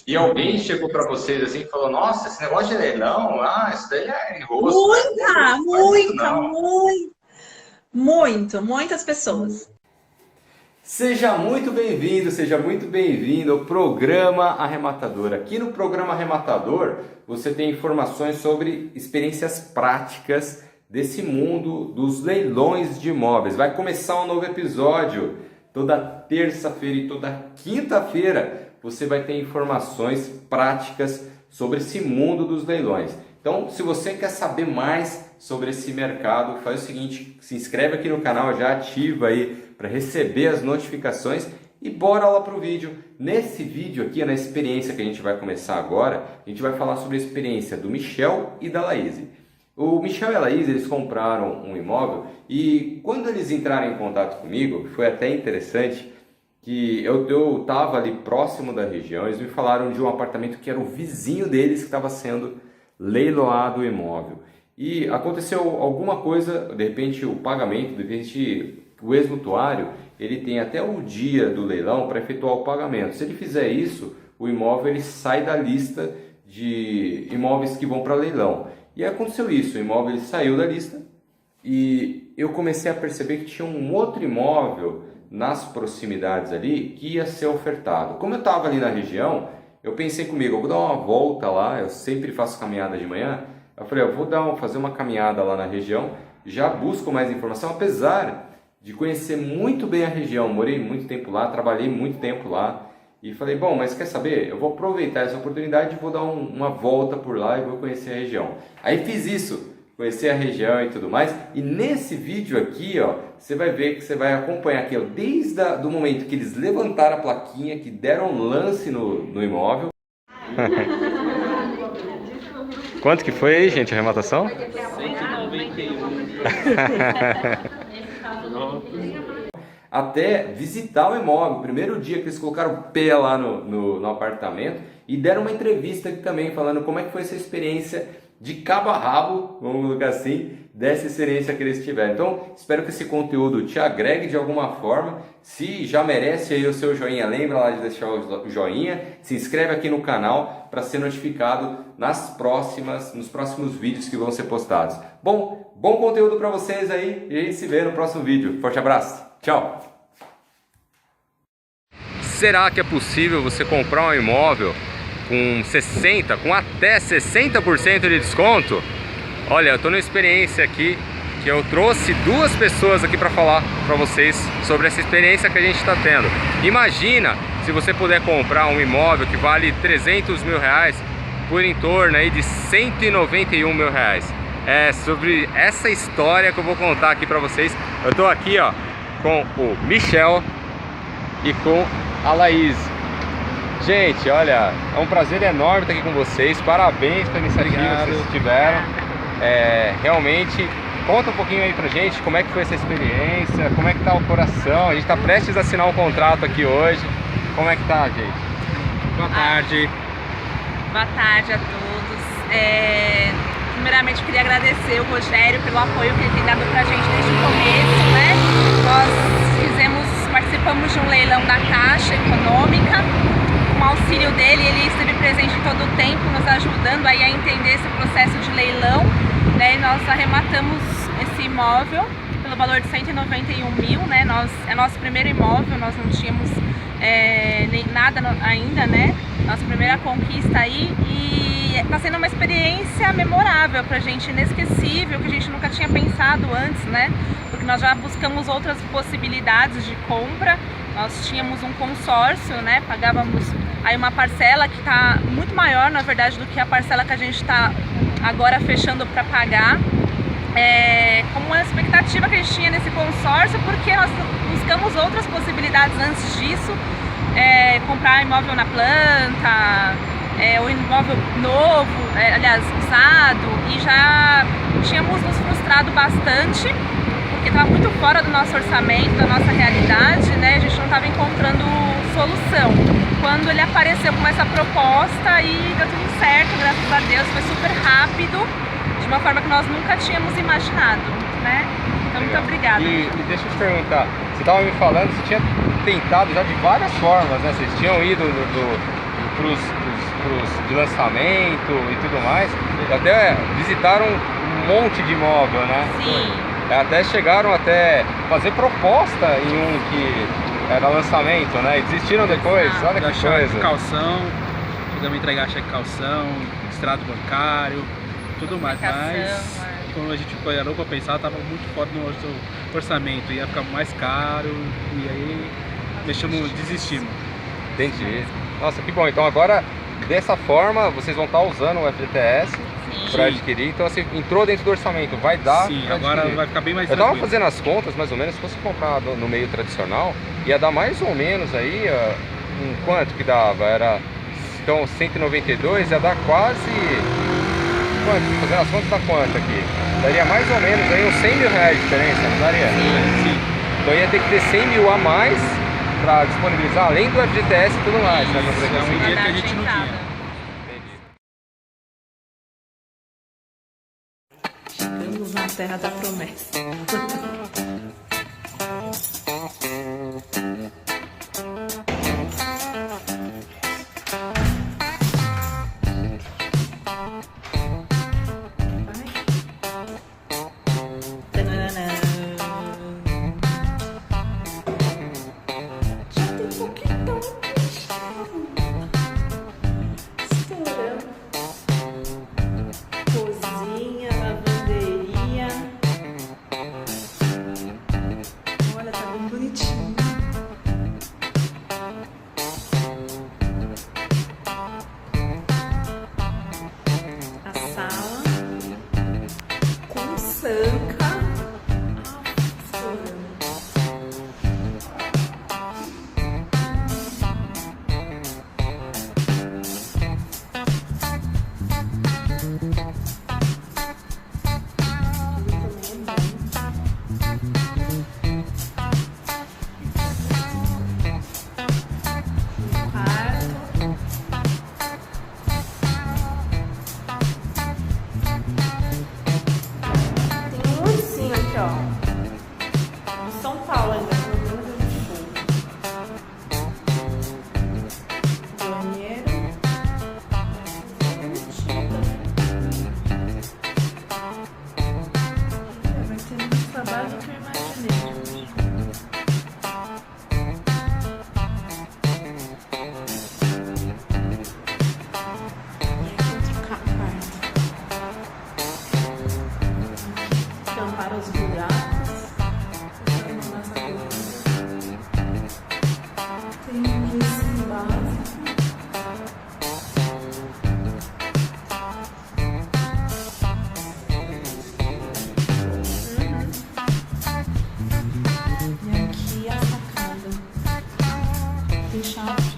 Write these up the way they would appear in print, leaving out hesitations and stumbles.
E alguém chegou para vocês assim e falou: Nossa, esse negócio de leilão, isso daí é enrosco, Muita, não faz isso muita, não. muitas pessoas. Seja muito bem-vindo ao programa Arrematador. Aqui no programa Arrematador você tem informações sobre experiências práticas desse mundo dos leilões de imóveis. Vai começar um novo episódio toda terça-feira e toda quinta-feira. Você vai ter informações práticas sobre esse mundo dos leilões. Então, se você quer saber mais sobre esse mercado, faz o seguinte, se inscreve aqui no canal, já ativa aí para receber as notificações e bora lá para o vídeo. Nesse vídeo aqui, na experiência que a gente vai começar agora, a gente vai falar sobre a experiência do Michel e da Laís. O Michel e a Laís, eles compraram um imóvel e quando eles entraram em contato comigo, foi até interessante que eu estava ali próximo da região, eles me falaram de um apartamento que era o vizinho deles que estava sendo leiloado o imóvel. E aconteceu alguma coisa, de repente o pagamento, de repente o ex-mutuário, ele tem até o dia do leilão para efetuar o pagamento. Se ele fizer isso, o imóvel ele sai da lista de imóveis que vão para leilão. E aconteceu isso, o imóvel ele saiu da lista e eu comecei a perceber que tinha um outro imóvel nas proximidades ali que ia ser ofertado. Como eu estava ali na região, eu pensei comigo, eu vou dar uma volta lá, eu sempre faço caminhada de manhã, eu falei, eu vou fazer uma caminhada lá na região, já busco mais informação, apesar de conhecer muito bem a região, morei muito tempo lá, trabalhei muito tempo lá, e falei, bom, mas quer saber? Eu vou aproveitar essa oportunidade e vou dar uma volta por lá e vou conhecer a região. Aí fiz isso, conhecer a região e tudo mais, e nesse vídeo aqui, ó, você vai ver que você vai acompanhar aqui, ó, desde o momento que eles levantaram a plaquinha, que deram um lance no imóvel. Quanto que foi aí, gente, a arrematação? 191. Até visitar o imóvel, primeiro dia que eles colocaram o pé lá no apartamento e deram uma entrevista aqui também, falando como é que foi essa experiência de cabo a rabo, vamos colocar assim, dessa experiência que eles tiveram. Então, espero que esse conteúdo te agregue de alguma forma. Se já merece aí o seu joinha, lembra lá de deixar o joinha, se inscreve aqui no canal para ser notificado nos próximos vídeos que vão ser postados. Bom conteúdo para vocês aí e a gente se vê no próximo vídeo. Forte abraço, tchau! Será que é possível você comprar um imóvel com até 60% de desconto? Olha, eu estou numa experiência aqui que eu trouxe duas pessoas aqui para falar para vocês sobre essa experiência que a gente está tendo. Imagina se você puder comprar um imóvel que vale 300 mil reais por em torno aí de 191 mil reais. É sobre essa história que eu vou contar aqui para vocês. Eu estou aqui, ó, com o Michel e com a Laís. Gente, olha, é um prazer enorme estar aqui com vocês. Parabéns pela iniciativa que vocês tiveram. Realmente, conta um pouquinho aí pra gente como é que foi essa experiência, como é que tá o coração. A gente tá prestes a assinar um contrato aqui hoje. Como é que tá, gente? Boa tarde. Boa tarde a todos. Primeiramente, eu queria agradecer o Rogério pelo apoio que ele tem dado pra gente desde o começo, né? Nós participamos de um leilão da Caixa Econômica. Com o auxílio dele, ele esteve presente todo o tempo, nos ajudando aí a entender esse processo de leilão, né? E nós arrematamos esse imóvel pelo valor de 191 mil, né? É nosso primeiro imóvel, nós não tínhamos nem nada ainda, né? Nossa primeira conquista aí, e está sendo uma experiência memorável pra gente, inesquecível, que a gente nunca tinha pensado antes, né? Porque nós já buscamos outras possibilidades de compra. Nós tínhamos um consórcio, né? Pagávamos aí uma parcela que está muito maior, na verdade, do que a parcela que a gente está agora fechando para pagar. Como uma expectativa que a gente tinha nesse consórcio, porque nós buscamos outras possibilidades antes disso, comprar imóvel na planta, o imóvel novo, aliás, usado, e já tínhamos nos frustrado bastante, porque estava muito fora do nosso orçamento, da nossa realidade, né? A gente não estava encontrando solução. Quando ele apareceu com essa proposta, e deu tudo certo, graças a Deus, foi super rápido, de uma forma que nós nunca tínhamos imaginado, né? Então, muito obrigada. E deixa eu te perguntar, você estava me falando, você tinha tentado já de várias formas, né? Vocês tinham ido para os centros de lançamento e tudo mais. Até visitaram um monte de imóvel, né? Sim. Até chegaram até fazer proposta em um que era lançamento, né? E desistiram depois. Olha que coisa. Calção, podemos entregar cheque calção, extrato bancário, tudo mais. Mas quando a gente parou para pensar, estava muito fora do nosso orçamento, ia ficar mais caro e aí desistimos. Entendi. Nossa, que bom. Então agora, dessa forma, vocês vão estar usando o FGTS para adquirir. Então, assim, entrou dentro do orçamento, vai dar. Sim, agora vai ficar bem mais Eu tranquilo. tava fazendo as contas, mais ou menos, se fosse comprar no meio tradicional, ia dar mais ou menos aí, quanto que dava? Era, então, 192, ia dar quase... Quanto? Fazendo as contas, dá quanto aqui? Daria mais ou menos aí uns 100 mil reais de diferença, não daria? Sim. Então ia ter que ter 100 mil a mais para disponibilizar, além do FGTS e tudo mais, né? Pra poder É um conseguir. dinheiro que a gente não tinha. Chegamos na terra da promessa. Cozinha, lavanderia. Olha, tá bem bonitinho. A sala com sanca. São Paulo ainda, pelo menos a gente foi. Banheiro. Vai ter mais trabalho do que eu imaginei. Tampar os buracos. Tem um gesso básico. E aqui a sacada. Tem chave.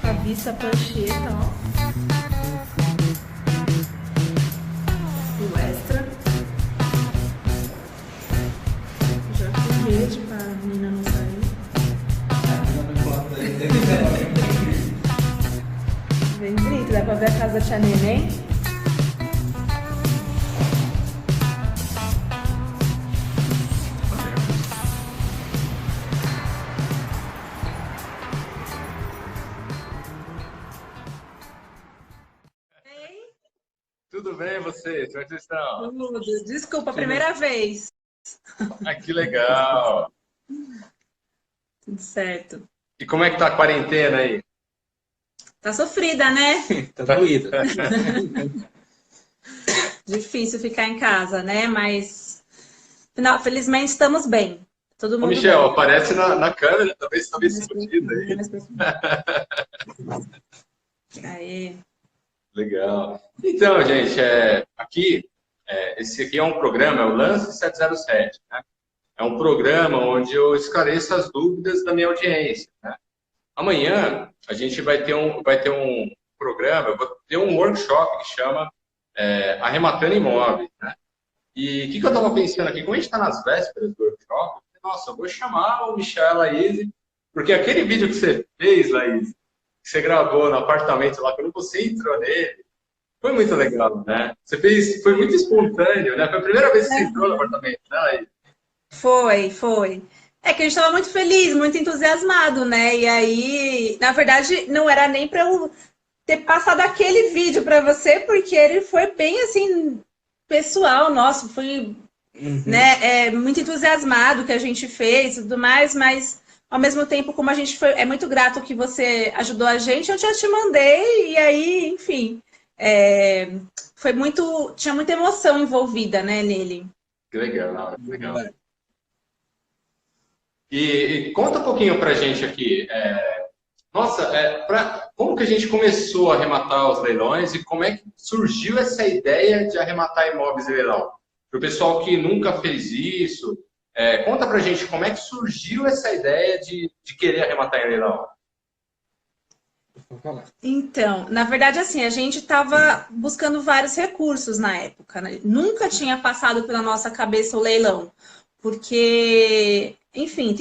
A vista prancheta, ó. O extra. Já com rede pra menina não sair. Bem bonito, dá pra ver a casa da tia Neném. Tudo bem vocês? Como é que vocês estão? Tudo. Desculpa, primeira vez. Ah, que legal! Tudo certo. E como é que tá a quarentena aí? Tá sofrida, né? Tá doído. Difícil ficar em casa, né? Mas, não, felizmente estamos bem. Todo Ô, mundo Michel, bem. aparece na câmera, talvez escondido aí. Aí. Legal. Então, gente, esse aqui é um programa, é o Lance 707, né? É um programa onde eu esclareço as dúvidas da minha audiência, né? Amanhã a gente vai ter um programa, eu vou ter um workshop que chama Arrematando Imóveis, né? E o que eu estava pensando aqui, como a gente está nas vésperas do workshop, nossa, eu vou chamar o Michel e a Laís, porque aquele vídeo que você fez, Laís, que você gravou no apartamento lá, quando você entrou nele, Foi muito legal, né? Você fez, foi muito espontâneo, né? Foi a primeira vez que você entrou no apartamento, né? Foi. É que a gente estava muito feliz, muito entusiasmado, né? E aí, na verdade, não era nem para eu ter passado aquele vídeo para você, porque ele foi bem assim pessoal nosso, foi, né, muito entusiasmado que a gente fez e tudo mais, mas ao mesmo tempo, como a gente foi, é muito grato que você ajudou a gente, eu já te mandei, e aí, enfim, foi muito, tinha muita emoção envolvida, né, nele. Que legal, que legal. E conta um pouquinho pra gente aqui. Nossa, como que a gente começou a arrematar os leilões e como é que surgiu essa ideia de arrematar imóveis em leilão? Para o pessoal que nunca fez isso, conta pra gente como é que surgiu essa ideia de querer arrematar em leilão. Então, na verdade, assim, a gente estava buscando vários recursos na época, né? Nunca tinha passado pela nossa cabeça o leilão, porque, enfim,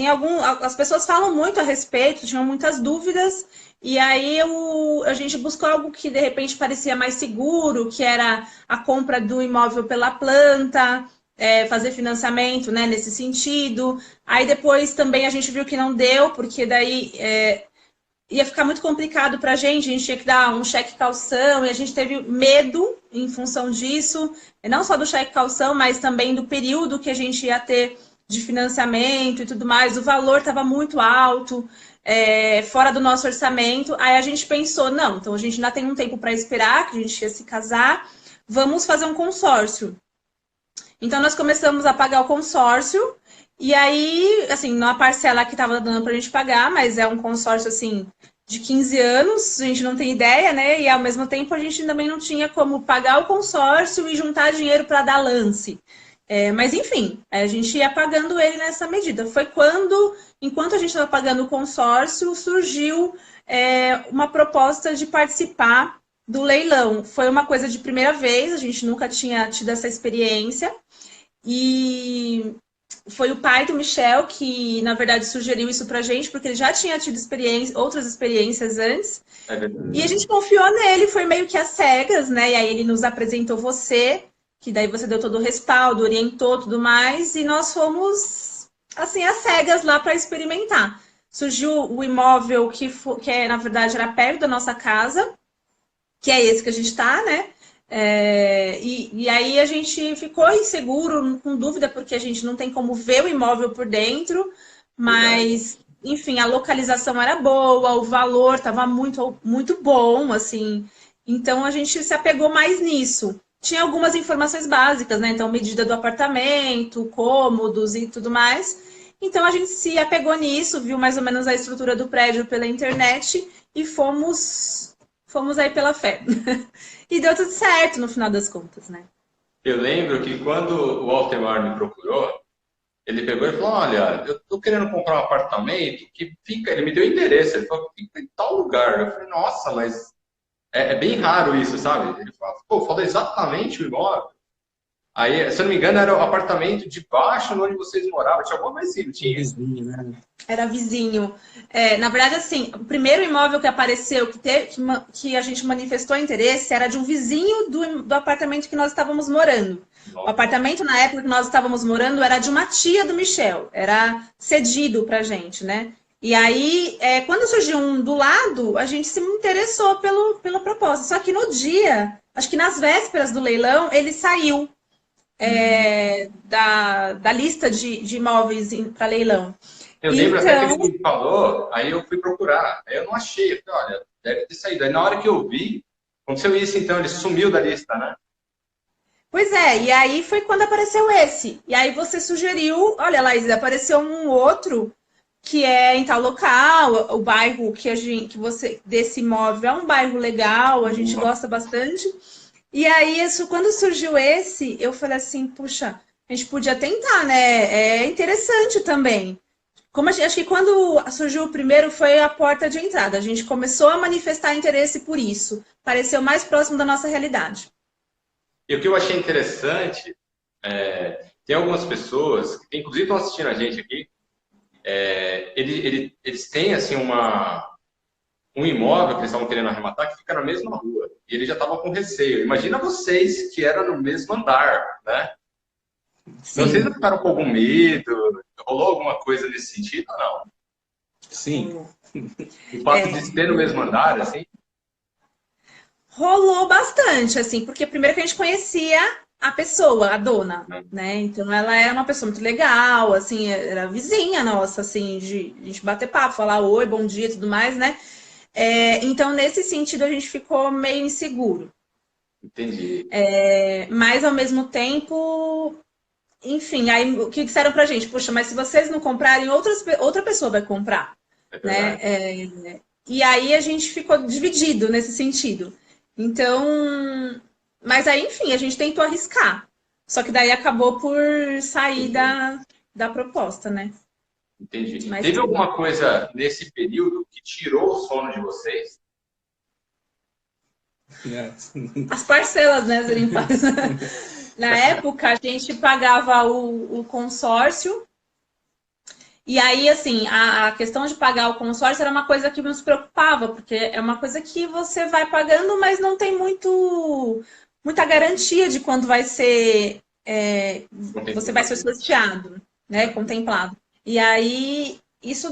as pessoas falam muito a respeito, tinham muitas dúvidas, e aí a gente buscou algo que de repente parecia mais seguro, que era a compra do imóvel pela planta, fazer financiamento, né, nesse sentido. Aí depois também a gente viu que não deu, porque daí ia ficar muito complicado para a gente tinha que dar um cheque calção, e a gente teve medo em função disso, não só do cheque calção, mas também do período que a gente ia ter de financiamento e tudo mais, o valor estava muito alto, fora do nosso orçamento. Aí a gente pensou, não, então a gente ainda tem um tempo para esperar, que a gente ia se casar, vamos fazer um consórcio. Então nós começamos a pagar o consórcio, e aí, assim, não a parcela que estava dando para a gente pagar, mas é um consórcio, assim, de 15 anos, a gente não tem ideia, né? E ao mesmo tempo a gente também não tinha como pagar o consórcio e juntar dinheiro para dar lance. Mas enfim, a gente ia pagando ele nessa medida. Foi enquanto a gente estava pagando o consórcio, surgiu uma proposta de participar do leilão. Foi uma coisa de primeira vez, a gente nunca tinha tido essa experiência. E foi o pai do Michel que, na verdade, sugeriu isso pra gente, porque ele já tinha tido outras experiências antes. E a gente confiou nele, foi meio que às cegas, né? E aí ele nos apresentou você, que daí você deu todo o respaldo, orientou tudo mais, e nós fomos, assim, às cegas lá para experimentar. Surgiu o imóvel que na verdade, era perto da nossa casa, que é esse que a gente está, né? E aí a gente ficou inseguro, com dúvida, porque a gente não tem como ver o imóvel por dentro, mas, enfim, a localização era boa, o valor estava muito, muito bom, assim, então a gente se apegou mais nisso. Tinha algumas informações básicas, né? Então, medida do apartamento, cômodos e tudo mais. Então, a gente se apegou nisso, viu mais ou menos a estrutura do prédio pela internet e fomos aí pela fé. E deu tudo certo no final das contas, né? Eu lembro que quando o Altemar me procurou, ele pegou e falou, olha, eu tô querendo comprar um apartamento que fica... Ele me deu endereço, ele falou, fica em tal lugar. Eu falei, nossa, mas é bem raro isso, sabe? Ele falou exatamente o imóvel. Aí, se eu não me engano, era o apartamento de baixo onde vocês moravam. Tinha alguma coisa assim, tinha? Vizinho, né? Era vizinho. Na verdade, assim, o primeiro imóvel que apareceu, que a gente manifestou interesse, era de um vizinho do apartamento que nós estávamos morando. Nossa. O apartamento, na época que nós estávamos morando, era de uma tia do Michel. Era cedido pra gente, né? E aí, quando surgiu um do lado, a gente se interessou pela proposta. Só que no dia, acho que nas vésperas do leilão, ele saiu da lista de imóveis para leilão. Eu lembro até que ele me falou, aí eu fui procurar. Aí eu não achei. Eu falei, olha, deve ter saído. Aí na hora que eu vi, aconteceu isso, então, ele sumiu da lista, né? Pois e aí foi quando apareceu esse. E aí você sugeriu, olha, Laís, apareceu um outro que é em tal local, o bairro desse imóvel é um bairro legal, a gente gosta bastante. E aí, quando surgiu esse, eu falei assim, puxa, a gente podia tentar, né? É interessante também. Acho que quando surgiu o primeiro foi a porta de entrada. A gente começou a manifestar interesse por isso. Pareceu mais próximo da nossa realidade. E o que eu achei interessante, tem algumas pessoas, que inclusive estão assistindo a gente aqui, eles têm assim um imóvel que eles estavam querendo arrematar que fica na mesma rua. E ele já estava com receio. Imagina vocês que era no mesmo andar, né? Sim. Vocês não ficaram com algum medo? Rolou alguma coisa nesse sentido ou não? Sim. O fato de ter no mesmo andar, assim? Rolou bastante, assim, porque primeiro que a gente conhecia a pessoa, a dona, né? Então ela era uma pessoa muito legal, assim, era vizinha nossa, assim, de a gente bater papo, falar oi, bom dia e tudo mais, né? Então, nesse sentido, a gente ficou meio inseguro. Entendi. Mas, ao mesmo tempo, enfim, aí o que disseram pra gente? Puxa, mas se vocês não comprarem, outra pessoa vai comprar, É né? verdade. E aí a gente ficou dividido nesse sentido. Então, mas aí, enfim, a gente tentou arriscar. Só que daí acabou por sair Entendi. da proposta, né? Entendi. Mas Teve alguma coisa nesse período que tirou o sono de vocês? as parcelas, né, serem pagas. Na época, a gente pagava o consórcio. E aí, assim, a questão de pagar o consórcio era uma coisa que nos preocupava, porque é uma coisa que você vai pagando, mas não tem muita garantia de quando vai ser, você vai ser sorteado, né, contemplado. E aí, isso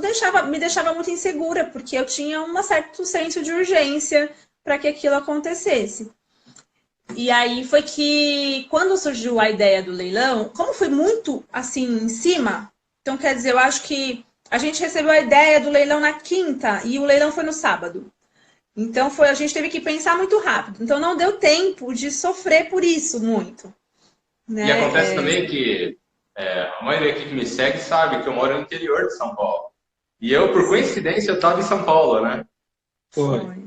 me deixava muito insegura, porque eu tinha um certo senso de urgência para que aquilo acontecesse. E aí foi que, quando surgiu a ideia do leilão, como foi muito assim em cima, então quer dizer, eu acho que a gente recebeu a ideia do leilão na quinta e o leilão foi no sábado. Então a gente teve que pensar muito rápido. Então não deu tempo de sofrer por isso muito, E né? acontece também que a maioria aqui que me segue sabe que eu moro no interior de São Paulo. E eu, por coincidência, eu estava em São Paulo, né? Foi.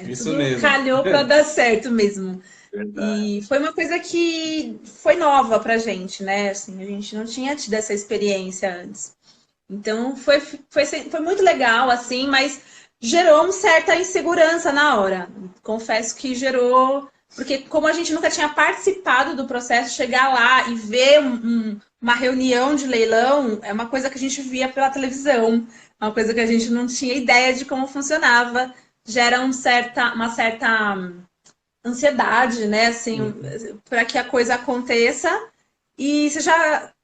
Isso Tudo mesmo. calhou para dar certo mesmo. Verdade. E foi uma coisa que foi nova pra gente, né? Assim, a gente não tinha tido essa experiência antes. Então foi muito legal, assim, mas gerou uma certa insegurança na hora. Confesso que gerou, porque como a gente nunca tinha participado do processo, chegar lá e ver uma reunião de leilão é uma coisa que a gente via pela televisão, uma coisa que a gente não tinha ideia de como funcionava. Gera uma certa ansiedade, né? Assim, para que a coisa aconteça. E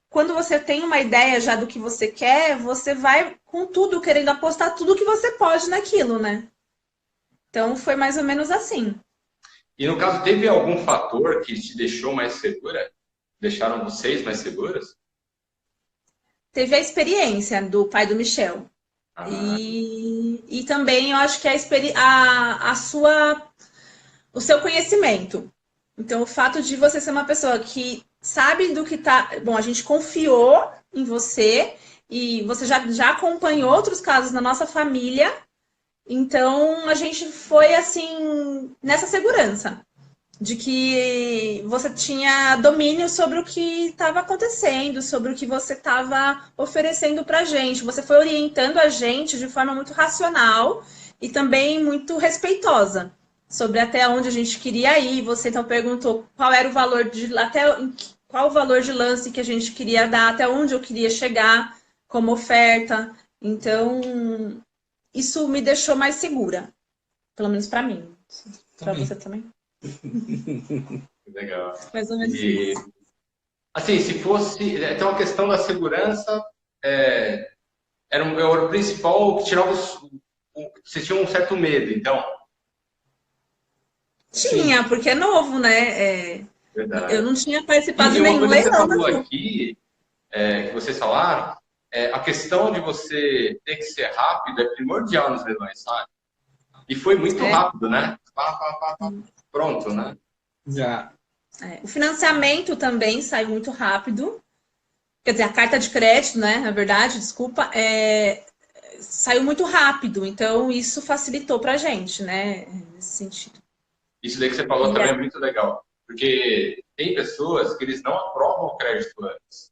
quando você tem uma ideia já do que você quer, você vai com tudo, querendo apostar tudo que você pode naquilo, né? Então foi mais ou menos assim. E no caso, teve algum fator que te deixou mais segura? Deixaram vocês mais seguras? Teve a experiência do pai do Michel. Ah, E também eu acho que o seu conhecimento. Então, o fato de você ser uma pessoa que sabe do que tá. Bom, a gente confiou em você e você já acompanhou outros casos na nossa família. Então, a gente foi assim, nessa segurança de que você tinha domínio sobre o que estava acontecendo, sobre o que você estava oferecendo para a gente. Você foi orientando a gente de forma muito racional e também muito respeitosa sobre até onde a gente queria ir. Você então perguntou qual era o valor qual o valor de lance que a gente queria dar, até onde eu queria chegar como oferta. Então, isso me deixou mais segura, pelo menos para mim. Para você também? legal. Mais ou menos E, isso. assim, se fosse. Então, a questão da segurança era o principal que tirava vocês tinham um certo medo, então. Tinha, porque é novo, né? Eu Verdade. não tinha participado E de uma nenhum coisa que você leilão, falou não. aqui, que vocês falaram, a questão de você ter que ser rápido é primordial nos leilões, sabe? E foi muito É, rápido, né? Pá, pá, pá, pá, pronto, né? Já. O financiamento também saiu muito rápido. Quer dizer, a carta de crédito, né? Na verdade, desculpa, saiu muito rápido. Então, isso facilitou pra gente, né? Nesse sentido. Isso daí que você falou E também é muito legal. Porque tem pessoas que eles não aprovam o crédito antes.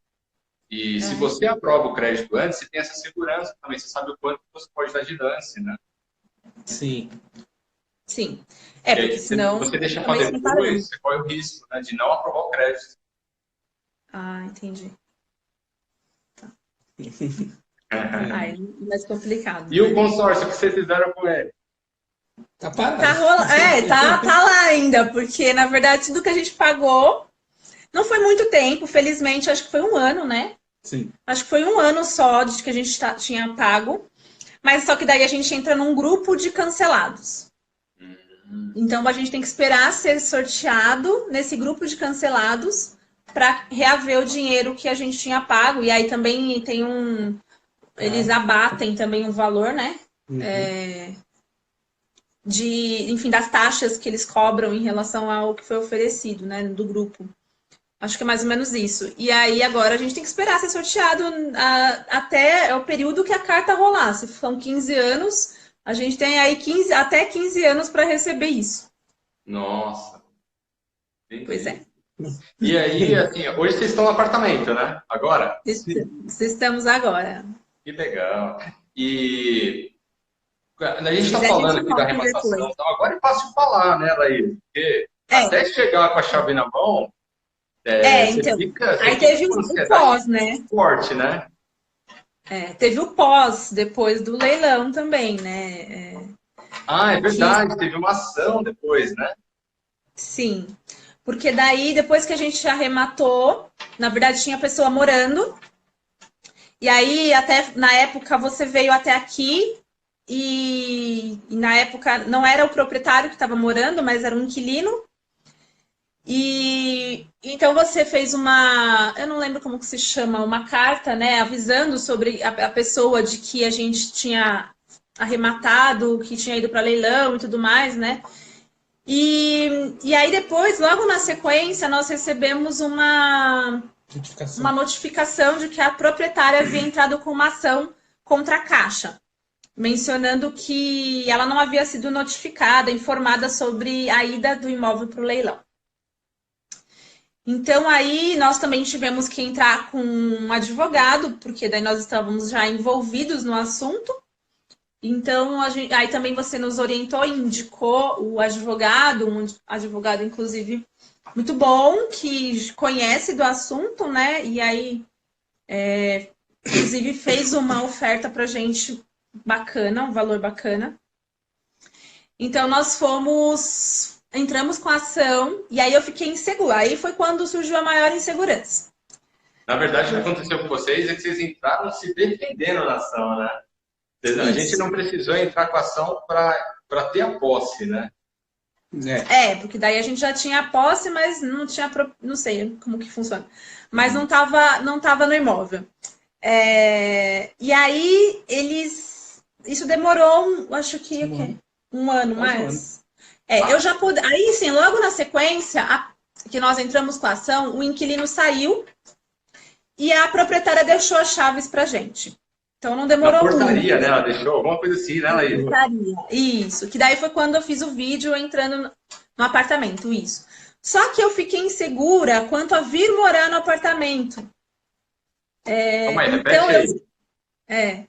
E se você aprova o crédito antes, você tem essa segurança também. Você sabe o quanto você pode dar de lance, né? Sim. sim. E Porque aí, se senão você deixa também para você não tá dando. depois, você corre o risco, né, de não aprovar o crédito. Ah, entendi. Aí, mais complicado. E o consórcio que vocês fizeram com ele? Tá parado. Tá lá ainda, porque na verdade tudo que a gente pagou não foi muito tempo, felizmente, acho que foi um ano, né? Sim. Acho que foi um ano só de que a gente tinha pago, mas só que daí a gente entra num grupo de cancelados. Então a gente tem que esperar ser sorteado nesse grupo de cancelados para reaver o dinheiro que a gente tinha pago. E aí também tem eles abatem também um valor, né? Enfim, das taxas que eles cobram em relação ao que foi oferecido, né? Do grupo. Acho que é mais ou menos isso. E aí agora a gente tem que esperar ser sorteado até o período que a carta rolar. Se são 15 anos, a gente tem aí até 15 anos para receber isso. Nossa. Entendi. Pois é. E aí, assim, hoje vocês estão no apartamento, né? Agora? Estamos agora. Que legal. E a gente está falando aqui da arrematação, então agora é fácil falar, né, Laís? Porque até chegar com a chave na mão, então. Aí teve o pós, né? Forte, né? Teve o pós, depois do leilão também, né? É verdade, teve uma ação depois, né? Sim. Porque daí, depois que a gente arrematou, na verdade tinha pessoa morando. E aí, até na época, você veio até aqui e na época não era o proprietário que estava morando, mas era um inquilino. E então você fez eu não lembro como que se chama, uma carta, né, avisando sobre a pessoa de que a gente tinha arrematado, que tinha ido para leilão e tudo mais, né? E aí depois, logo na sequência, nós recebemos uma notificação de que a proprietária havia entrado com uma ação contra a Caixa, mencionando que ela não havia sido notificada, informada sobre a ida do imóvel para o leilão. Então, aí nós também tivemos que entrar com um advogado, porque daí nós estávamos já envolvidos no assunto. Então, aí também você nos orientou e indicou o advogado, um advogado, inclusive, muito bom, que conhece do assunto, né? E aí, inclusive, fez uma oferta para a gente bacana, um valor bacana. Então, entramos com a ação e aí eu fiquei insegura. Aí foi quando surgiu a maior insegurança. Na verdade, o que aconteceu com vocês é que vocês entraram se defendendo na ação, né? A gente não precisou entrar com a ação para ter a posse, né? Porque daí a gente já tinha a posse, mas não tinha, não sei como que funciona, mas não tava no imóvel. E aí isso demorou, acho que um ano mais. Eu já pude. Aí sim, logo na sequência que nós entramos com a ação, o inquilino saiu e a proprietária deixou as chaves pra gente. Então não demorou muito. Na portaria, né? Ela deixou alguma coisa assim, né, Laís? Portaria, isso. Que daí foi quando eu fiz o vídeo entrando no apartamento, isso. Só que eu fiquei insegura quanto a vir morar no apartamento. Calma aí, então repete aí.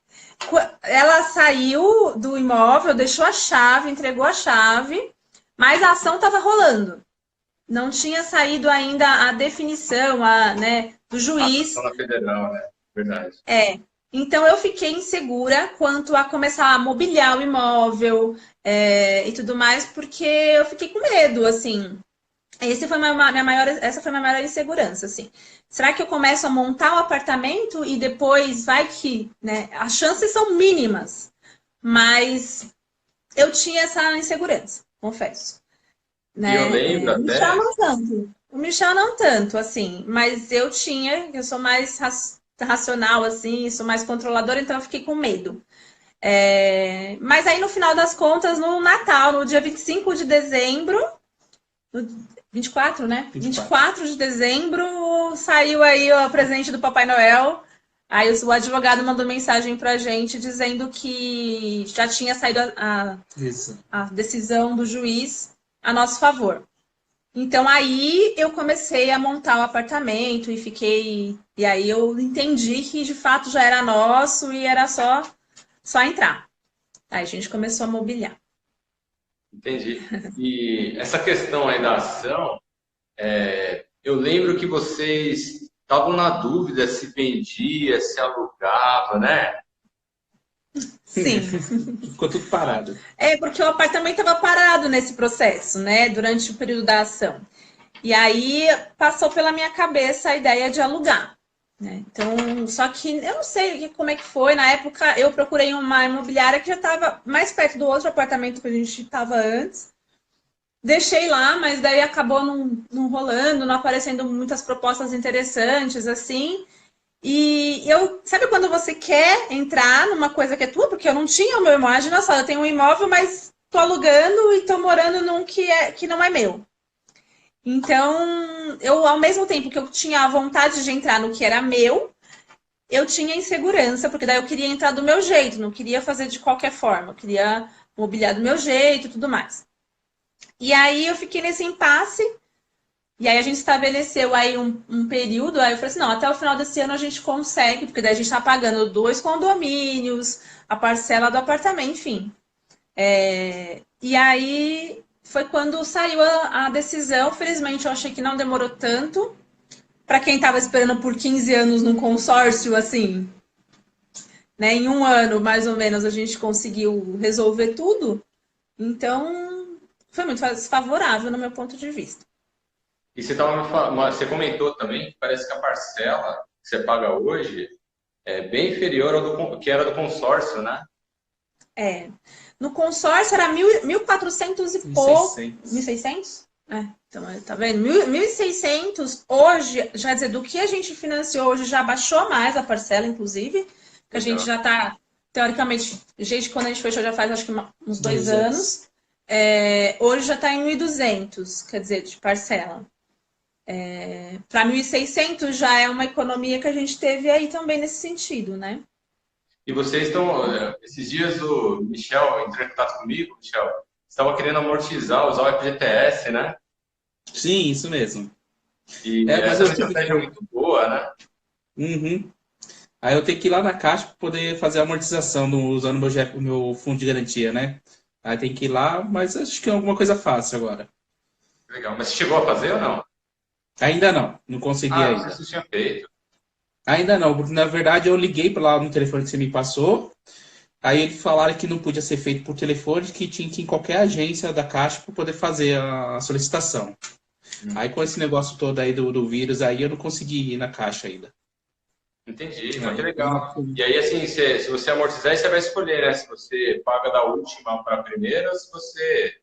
Ela saiu do imóvel, deixou a chave, entregou a chave, mas a ação estava rolando. Não tinha saído ainda a definição, né, do juiz. A ação na federal, né? Verdade. Então, eu fiquei insegura quanto a começar a mobiliar o imóvel e tudo mais, porque eu fiquei com medo, assim. Essa foi a minha maior insegurança, assim. Será que eu começo a montar o apartamento e depois vai que, né? As chances são mínimas, mas eu tinha essa insegurança, confesso. Né? E eu lembro até... O Michel não tanto, assim, mas eu sou mais racional, assim, sou mais controladora, então eu fiquei com medo. Mas aí, no final das contas, no Natal, no dia 25 de dezembro, 24, né? 24 de dezembro, saiu aí o presente do Papai Noel. Aí o advogado mandou mensagem pra gente dizendo que já tinha saído a decisão do juiz a nosso favor. Então, aí eu comecei a montar o apartamento e aí eu entendi que, de fato, já era nosso e era só entrar. Aí a gente começou a mobiliar. Entendi. E essa questão aí da ação, eu lembro que vocês estavam na dúvida se vendia, se alugava, né? Sim. Ficou tudo parado. É, porque o apartamento estava parado nesse processo, né? Durante o período da ação. E aí passou pela minha cabeça a ideia de alugar, né? Então, só que eu não sei como é que foi. Na época, eu procurei uma imobiliária que já estava mais perto do outro apartamento que a gente estava antes. Deixei lá, mas daí acabou não rolando, não aparecendo muitas propostas interessantes, assim. E eu, sabe quando você quer entrar numa coisa que é tua? Porque eu não tinha o meu imóvel, imagina só, eu tenho um imóvel, mas tô alugando e tô morando num que não é meu. Então, eu, ao mesmo tempo que eu tinha a vontade de entrar no que era meu, eu tinha insegurança, porque daí eu queria entrar do meu jeito, não queria fazer de qualquer forma, eu queria mobiliar do meu jeito e tudo mais. E aí eu fiquei nesse impasse, e aí a gente estabeleceu aí um período, aí eu falei assim, não, até o final desse ano a gente consegue, porque daí a gente tá pagando 2 condomínios, a parcela do apartamento, enfim. E aí foi quando saiu a decisão, felizmente eu achei que não demorou tanto, para quem estava esperando por 15 anos num consórcio, assim, né, em um ano mais ou menos a gente conseguiu resolver tudo, então foi muito favorável no meu ponto de vista. E você comentou também que parece que a parcela que você paga hoje é bem inferior ao que era do consórcio, né? É. No consórcio era 1.400 e pouco. 1.600? Então, tá vendo? 1.600 hoje, já quer dizer, do que a gente financiou hoje já baixou mais a parcela, inclusive. Que a gente já tá, teoricamente, desde quando a gente fechou já faz acho que uns 2 anos. Hoje já está em 1.200, quer dizer, de parcela. Para 1.600 já é uma economia que a gente teve aí também nesse sentido, né? E vocês estão, esses dias o Michel entrou em contato comigo, Michel, estava querendo amortizar, usar o FGTS, né? Sim, isso mesmo. E mas essa estratégia é muito boa, né? Uhum. Aí eu tenho que ir lá na Caixa para poder fazer a amortização usando o meu fundo de garantia, né? Aí tem que ir lá, mas acho que é alguma coisa fácil agora. Legal. Mas você chegou a fazer ou não? Ainda não consegui ainda. Você tinha feito. Ainda não, porque na verdade eu liguei para lá no telefone que você me passou, aí eles falaram que não podia ser feito por telefone, que tinha que ir em qualquer agência da Caixa para poder fazer a solicitação. Aí com esse negócio todo aí do vírus, aí eu não consegui ir na Caixa ainda. Entendi, mas que legal. E aí, assim, se você amortizar, você vai escolher, né? Se você paga da última para a primeira ou se você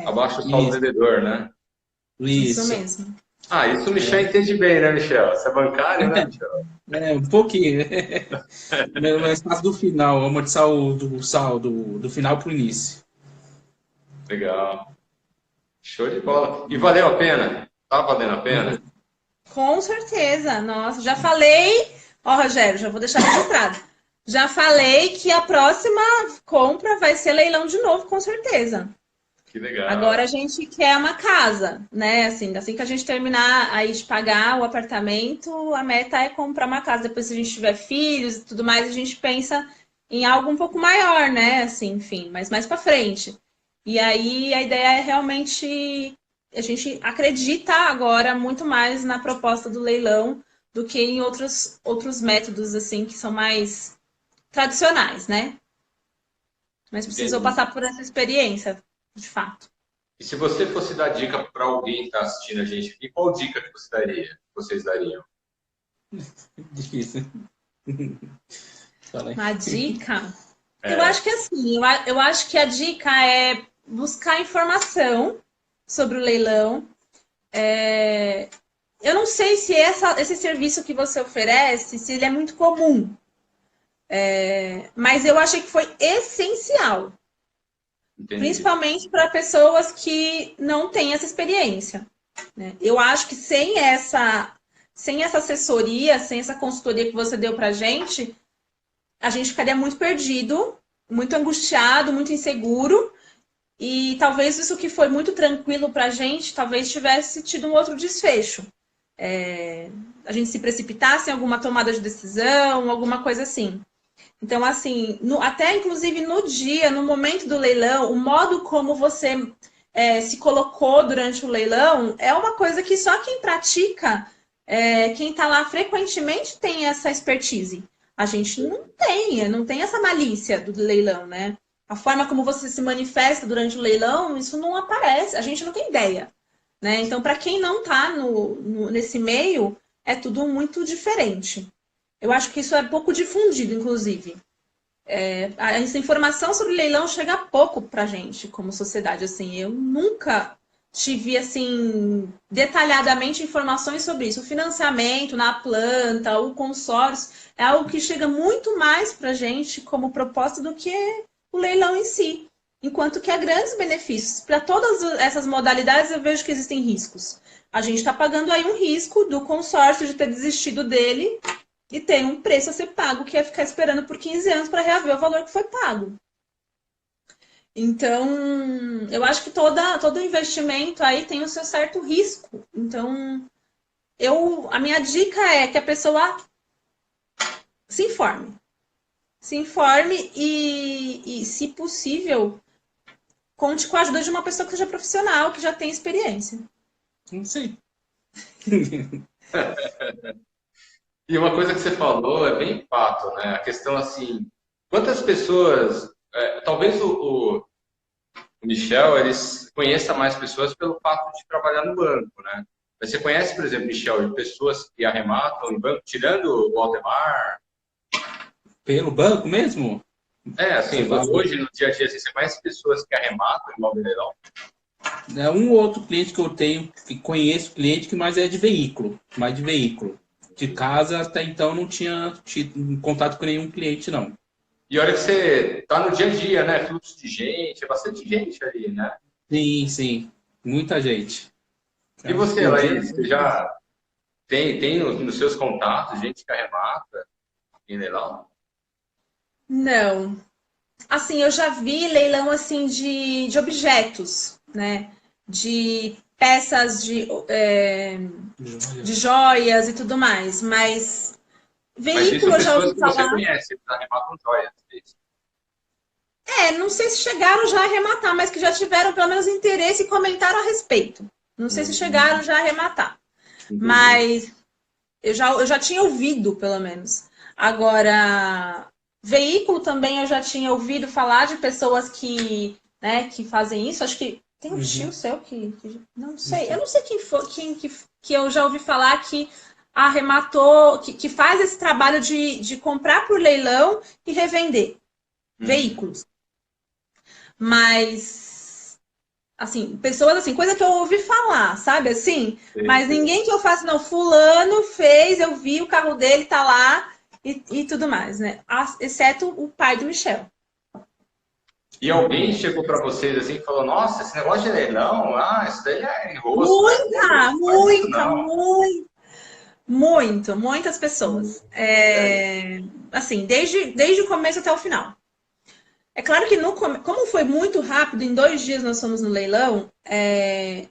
abaixa só o vendedor, né? Isso mesmo. Isso o Michel entende bem, né, Michel? Você é bancário, né, Michel? Um pouquinho. Mas faz do final, amortizar o saldo do final para o início. Legal. Show de bola. E valeu a pena? Tá valendo a pena? Com certeza. Nossa, já falei... Rogério, já vou deixar registrado. Já falei que a próxima compra vai ser leilão de novo, com certeza. Que legal. Agora a gente quer uma casa, né? Assim que a gente terminar aí de pagar o apartamento, a meta é comprar uma casa. Depois, se a gente tiver filhos e tudo mais, a gente pensa em algo um pouco maior, né? Assim, enfim, mas mais para frente. E aí a ideia é realmente... A gente acredita agora muito mais na proposta do leilão do que em outros métodos, assim, que são mais tradicionais, né? Mas precisou passar por essa experiência, de fato. E se você fosse dar dica para alguém que está assistindo a gente, e qual dica que vocês dariam? Difícil. Uma dica? Eu acho que assim, eu acho que a dica é buscar informação sobre o leilão. Eu não sei se esse serviço que você oferece, se ele é muito comum. Mas eu achei que foi essencial. Entendi. Principalmente para pessoas que não têm essa experiência, né? Eu acho que sem essa assessoria, sem essa consultoria que você deu para a gente ficaria muito perdido, muito angustiado, muito inseguro. E talvez isso que foi muito tranquilo para a gente, talvez tivesse tido um outro desfecho. A gente se precipitasse em alguma tomada de decisão, alguma coisa assim. Então, assim, até inclusive no momento do leilão, o modo como você se colocou durante o leilão é uma coisa que só quem pratica, quem está lá frequentemente tem essa expertise. A gente não tem essa malícia do leilão, né? A forma como você se manifesta durante o leilão, isso não aparece, a gente não tem ideia, né? Então, para quem não está nesse meio, é tudo muito diferente. Eu acho que isso é pouco difundido, inclusive. Essa informação sobre leilão chega pouco para a gente, como sociedade. Assim, eu nunca tive assim detalhadamente informações sobre isso. O financiamento na planta, o consórcio, é algo que chega muito mais para a gente como proposta do que o leilão em si. Enquanto que há grandes benefícios. Para todas essas modalidades, eu vejo que existem riscos. A gente está pagando aí um risco do consórcio de ter desistido dele e tem um preço a ser pago, que é ficar esperando por 15 anos para reaver o valor que foi pago. Então, eu acho que todo investimento aí tem o seu certo risco. Então, a minha dica é que a pessoa se informe. Se informe e, se possível, conte com a ajuda de uma pessoa que seja profissional, que já tem experiência. Sim. E uma coisa que você falou é bem fato, né? A questão assim, quantas pessoas, talvez o Michel, eles conheça mais pessoas pelo fato de trabalhar no banco, né? Você conhece, por exemplo, Michel, de pessoas que arrematam em banco, tirando o Waldemar? Pelo banco mesmo? Assim, hoje no dia a dia, assim, você conhece pessoas que arrematam em Balneário? É um outro cliente que eu tenho, que conheço cliente que mais é de veículo, De casa, até então, não tinha tido contato com nenhum cliente, não. E olha que você tá no dia a dia, né? Fluxo de gente, é bastante gente ali, né? Sim. Muita gente. E você, Laís, você já tem nos seus contatos gente que arremata em leilão? Não. Assim, eu já vi leilão assim de objetos, né? De peças de joias e tudo mais, mas veículo eu já ouvi falar. Você conhece, eles arrematam joias. Não sei se chegaram já a arrematar, mas que já tiveram pelo menos interesse e comentaram a respeito. Não sei se chegaram já a arrematar, mas eu já tinha ouvido, pelo menos. Agora, veículo também eu já tinha ouvido falar de pessoas que fazem isso. Acho que tem um tio seu que não sei. Eu não sei quem foi, que eu já ouvi falar que arrematou, que faz esse trabalho de comprar por leilão e revender veículos. Mas, assim, pessoas assim, coisa que eu ouvi falar, sabe assim? Sim. Mas ninguém que eu faça, não, fulano fez, eu vi o carro dele, tá lá e tudo mais, né? Exceto o pai do Michel. E alguém chegou para vocês assim e falou, nossa, esse negócio de leilão, isso daí é enrosco. Muitas pessoas. Assim, desde o começo até o final. É claro que como foi muito rápido, em 2 dias nós fomos no leilão,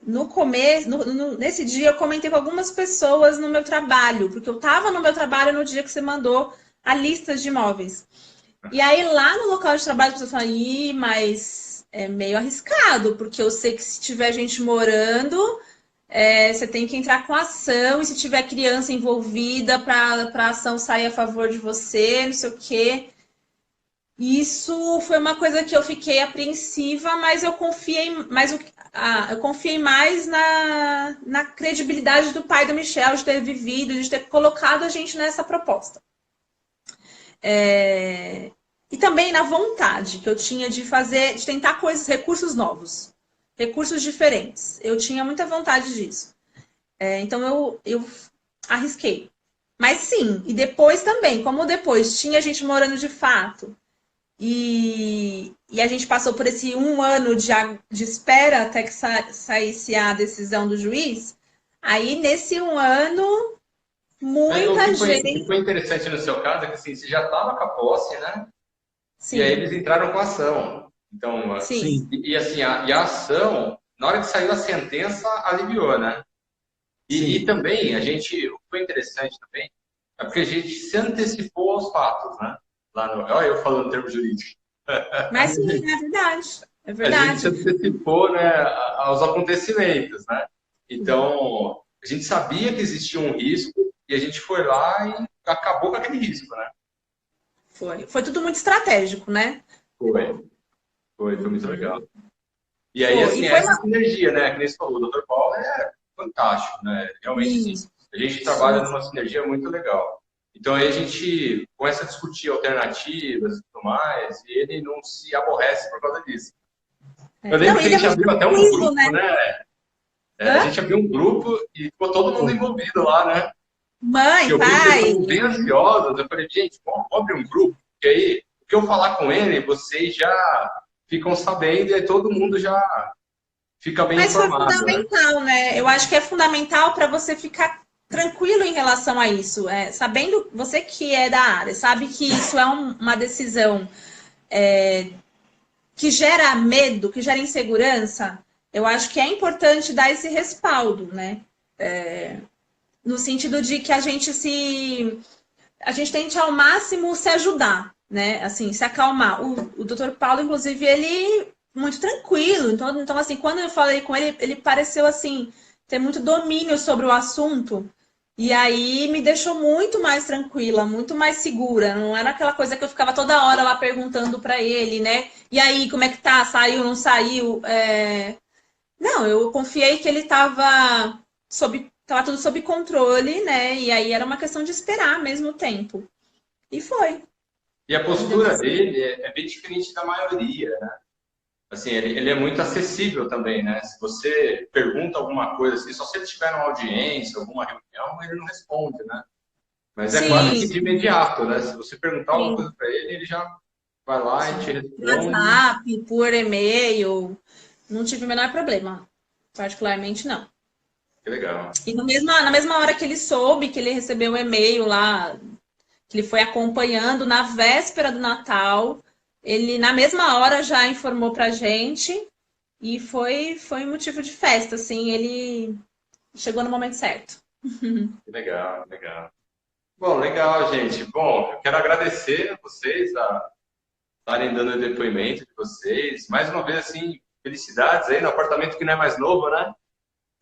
no começo, nesse dia eu comentei com algumas pessoas no meu trabalho, porque eu estava no meu trabalho no dia que você mandou a lista de imóveis. E aí lá no local de trabalho, as pessoas falam, mas é meio arriscado, porque eu sei que se tiver gente morando, você tem que entrar com ação, e se tiver criança envolvida para a ação sair a favor de você, não sei o quê. Isso foi uma coisa que eu fiquei apreensiva, mas eu confiei mais na credibilidade do pai do Michel, de ter vivido, de ter colocado a gente nessa proposta. E também na vontade que eu tinha de tentar recursos novos, recursos diferentes. Eu tinha muita vontade disso. Então eu arrisquei. Mas sim, e depois também, como depois tinha gente morando de fato, e a gente passou por esse 1 ano de espera até que saísse a decisão do juiz. Aí, nesse 1 ano, muita gente... O que foi interessante no seu caso é que assim, você já estava com a posse, né? Sim. E aí eles entraram com a ação. Então, sim. E assim, a ação, na hora que saiu a sentença, aliviou, né? E também, o que foi interessante também, é porque a gente se antecipou aos fatos, né? Olha eu falando em termos jurídicos. Mas sim, é verdade. É verdade. A gente se antecipou, né, aos acontecimentos, né? Então, a gente sabia que existia um risco e a gente foi lá e acabou com aquele risco, né? Foi tudo muito estratégico, né? Foi muito legal. E aí, Foi, assim, e foi essa sinergia, né? Que nem você falou, o Dr. Paulo é fantástico, né? Realmente, assim, a gente trabalha numa sinergia muito legal. Então, aí a gente começa a discutir alternativas e tudo mais, e ele não se aborrece por causa disso. Eu lembro que a gente abriu até um grupo, né? A gente abriu um grupo e ficou todo mundo envolvido lá, né? Mãe, eu pai. vi bem ansiosos. Eu falei, gente, vamos abrir um grupo, porque aí, o que eu falar com ele, vocês já ficam sabendo e aí todo mundo já fica bem informado. Mas foi fundamental, né? Eu acho que é fundamental para você ficar tranquilo em relação a isso. Sabendo, você que é da área, sabe que isso é uma decisão que gera medo, que gera insegurança. Eu acho que é importante dar esse respaldo, né? No sentido de que a gente tente ao máximo se ajudar, né? Assim, se acalmar. O Dr. Paulo, inclusive, ele muito tranquilo. Então, assim, quando eu falei com ele, ele pareceu, assim, ter muito domínio sobre o assunto. E aí me deixou muito mais tranquila, muito mais segura. Não era aquela coisa que eu ficava toda hora lá perguntando para ele, né? E aí, como é que tá? Saiu, não saiu? Não, eu confiei que ele estava tudo sob controle, né? E aí era uma questão de esperar mesmo o tempo. E foi. E a postura dele é bem diferente da maioria, né? Assim, ele é muito acessível também, né? Se você pergunta alguma coisa, assim, só se ele estiver numa audiência, alguma reunião, ele não responde, né? Mas é quase que de imediato, né? Se você perguntar alguma coisa para ele, ele já vai lá e te responde. WhatsApp, por e-mail, não tive o menor problema. Particularmente, não. Que legal. E na mesma hora que ele soube que ele recebeu o e-mail lá, que ele foi acompanhando na véspera do Natal, ele na mesma hora já informou pra gente e foi motivo de festa, assim, ele chegou no momento certo. Que legal, legal. Bom, legal, gente. Bom, eu quero agradecer a vocês a estarem dando o depoimento de vocês. Mais uma vez, assim, felicidades aí no apartamento que não é mais novo, né?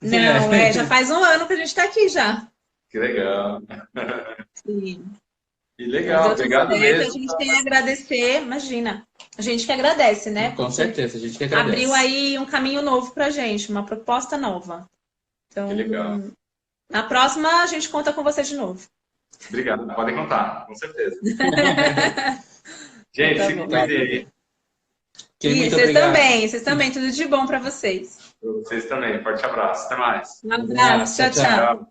Não, já faz um ano que a gente tá aqui já. Que legal. Sim. E legal, obrigado mesmo. A gente tem a agradecer, imagina. A gente que agradece, né? Com certeza, a gente que agradece. Abriu aí um caminho novo pra gente, uma proposta nova. Então, que legal. Na próxima, a gente conta com você de novo. Obrigado, podem contar, com certeza. Gente, se cuidem aí. Vocês também, tudo de bom pra vocês. Vocês também, forte abraço, até mais. Um abraço, tchau.